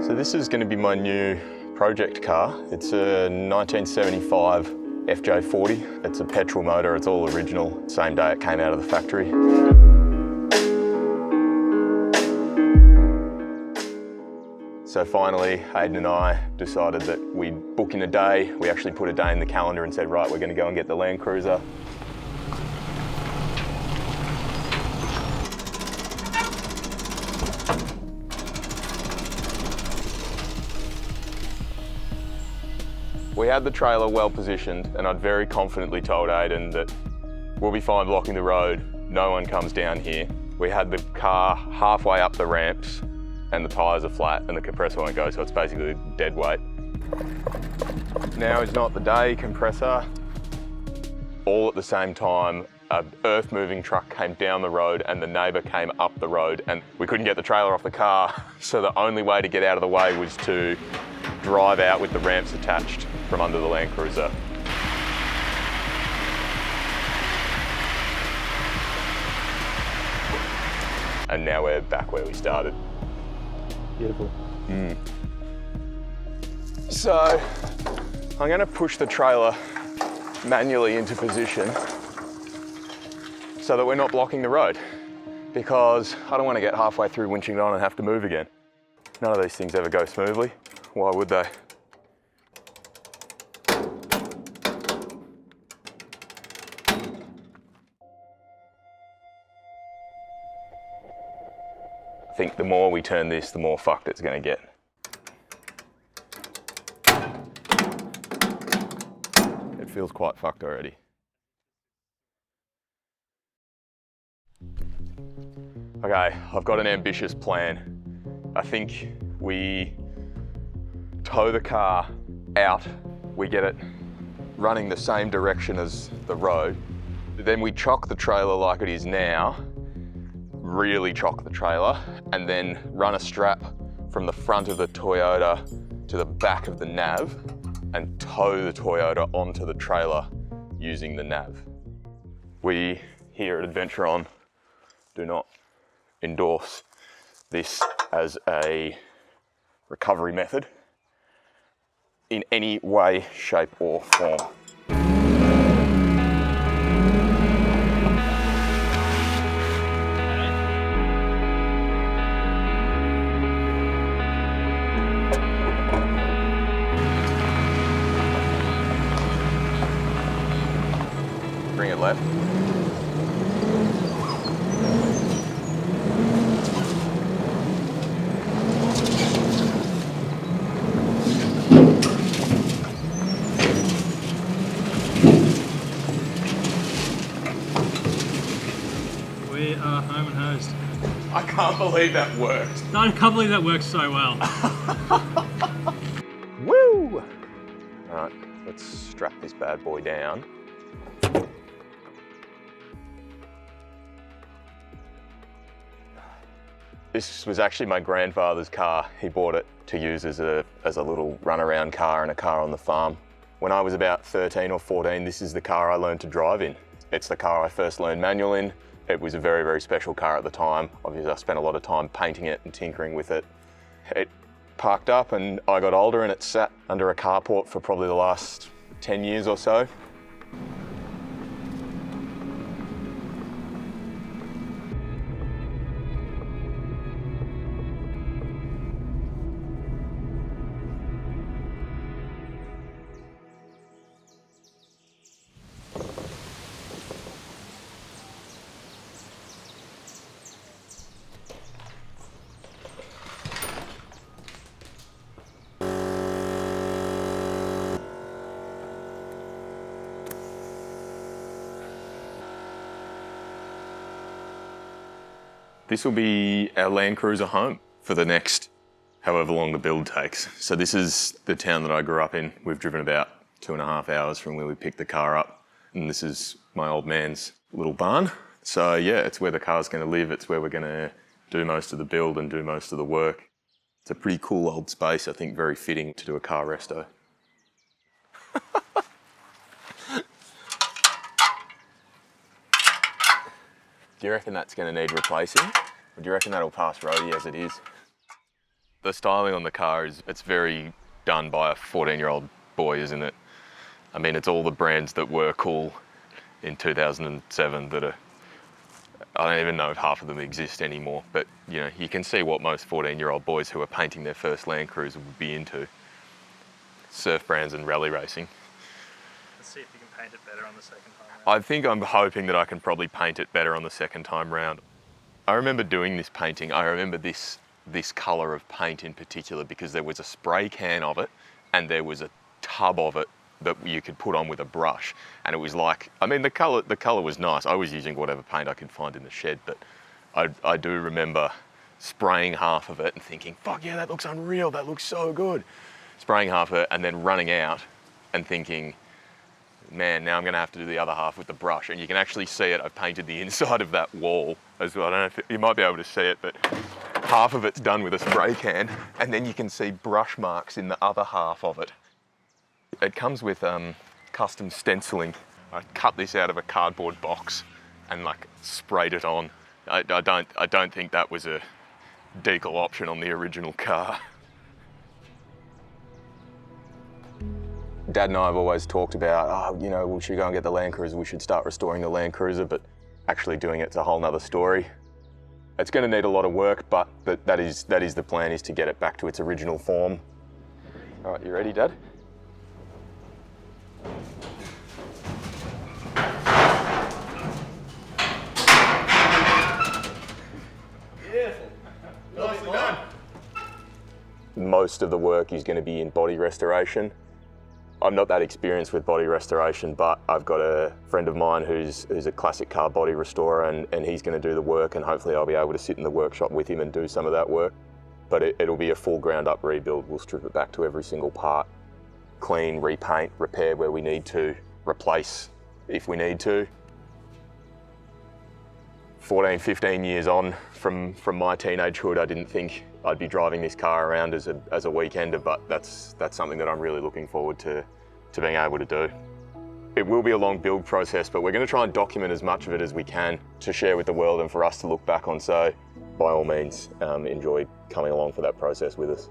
So this is going to be my new project car. It's a 1975 FJ40. It's a petrol motor, it's all original. Same day it came out of the factory. So finally, Hayden and I decided that we'd book in a day. We actually put a day in the calendar and said, right, we're going to go and get the Land Cruiser. We had the trailer well positioned, and I'd very confidently told Hayden that we'll be fine blocking the road, no one comes down here. We had the car halfway up the ramps and the tyres are flat and the compressor won't go, so it's basically dead weight. Now is not the day, compressor. All at the same time, an earth-moving truck came down the road and the neighbour came up the road, and we couldn't get the trailer off the car, so the only way to get out of the way was to drive out with the ramps attached from under the Land Cruiser. And now we're back where we started. Beautiful. So I'm going to push the trailer manually into position so that we're not blocking the road, because I don't want to get halfway through winching it on and have to move again. None of these things ever go smoothly. Why would they? I think the more we turn this, the more fucked it's going to get. It feels quite fucked already. Okay, I've got an ambitious plan. I think we tow the car out, we get it running the same direction as the road, then we chock the trailer like it is now, really chock the trailer, and then run a strap from the front of the Toyota to the back of the nav and tow the Toyota onto the trailer using the nav. We here at Adventure On do not endorse this as a recovery method in any way, shape or form. Bring it left. We are home and hosed. I can't believe that worked. I can't believe that worked so well. Woo! All right, let's strap this bad boy down. This was actually my grandfather's car. He bought it to use as a little runaround car and a car on the farm. When I was about 13 or 14, this is the car I learned to drive in. It's the car I first learned manual in. It was a very, very special car at the time. Obviously, I spent a lot of time painting it and tinkering with it. It parked up and I got older and it sat under a carport for probably the last 10 years or so. This will be our Land Cruiser home for the next however long the build takes. So this is the town that I grew up in. We've driven about 2.5 hours from where we picked the car up. And this is my old man's little barn. So yeah, it's where the car's going to live. It's where we're going to do most of the build and do most of the work. It's a pretty cool old space, I think very fitting to do a car resto. Do you reckon that's going to need replacing? Or do you reckon that'll pass roadie as it is? The styling on the car it's very done by a 14-year-old boy, isn't it? I mean, it's all the brands that were cool in 2007 that are, I don't even know if half of them exist anymore, but you know, you can see what most 14-year-old boys who are painting their first Land Cruiser would be into. Surf brands and rally racing. Let's see if you can paint it better on the second time round. I think I'm hoping that I can probably paint it better on the second time round. I remember doing this painting. I remember this colour of paint in particular because there was a spray can of it and there was a tub of it that you could put on with a brush, and it was like, I mean, the colour was nice. I was using whatever paint I could find in the shed, but I do remember spraying half of it and thinking, fuck yeah, that looks unreal, that looks so good. Spraying half of it and then running out and thinking, man, now I'm gonna have to do the other half with the brush. And you can actually see it. I've painted the inside of that wall as well. I don't know if you might be able to see it, but half of it's done with a spray can, and then you can see brush marks in the other half of it. It comes with custom stenciling. I cut this out of a cardboard box and like sprayed it on. I don't think that was a decal option on the original car. Dad and I have always talked about, oh, you know, we should go and get the Land Cruiser, we should start restoring the Land Cruiser, but actually doing it's a whole nother story. It's going to need a lot of work, but that is the plan, is to get it back to its original form. All right, you ready, Dad? Beautiful. Nicely done. Most of the work is going to be in body restoration. I'm not that experienced with body restoration, but I've got a friend of mine who's a classic car body restorer, and he's going to do the work, and hopefully I'll be able to sit in the workshop with him and do some of that work. But it'll be a full ground up rebuild. We'll strip it back to every single part, clean, repaint, repair where we need to, replace if we need to. 14, 15 years on from my teenagehood, I didn't think I'd be driving this car around as a weekender, but that's something that I'm really looking forward to being able to do. It will be a long build process, but we're going to try and document as much of it as we can to share with the world and for us to look back on. So by all means, enjoy coming along for that process with us.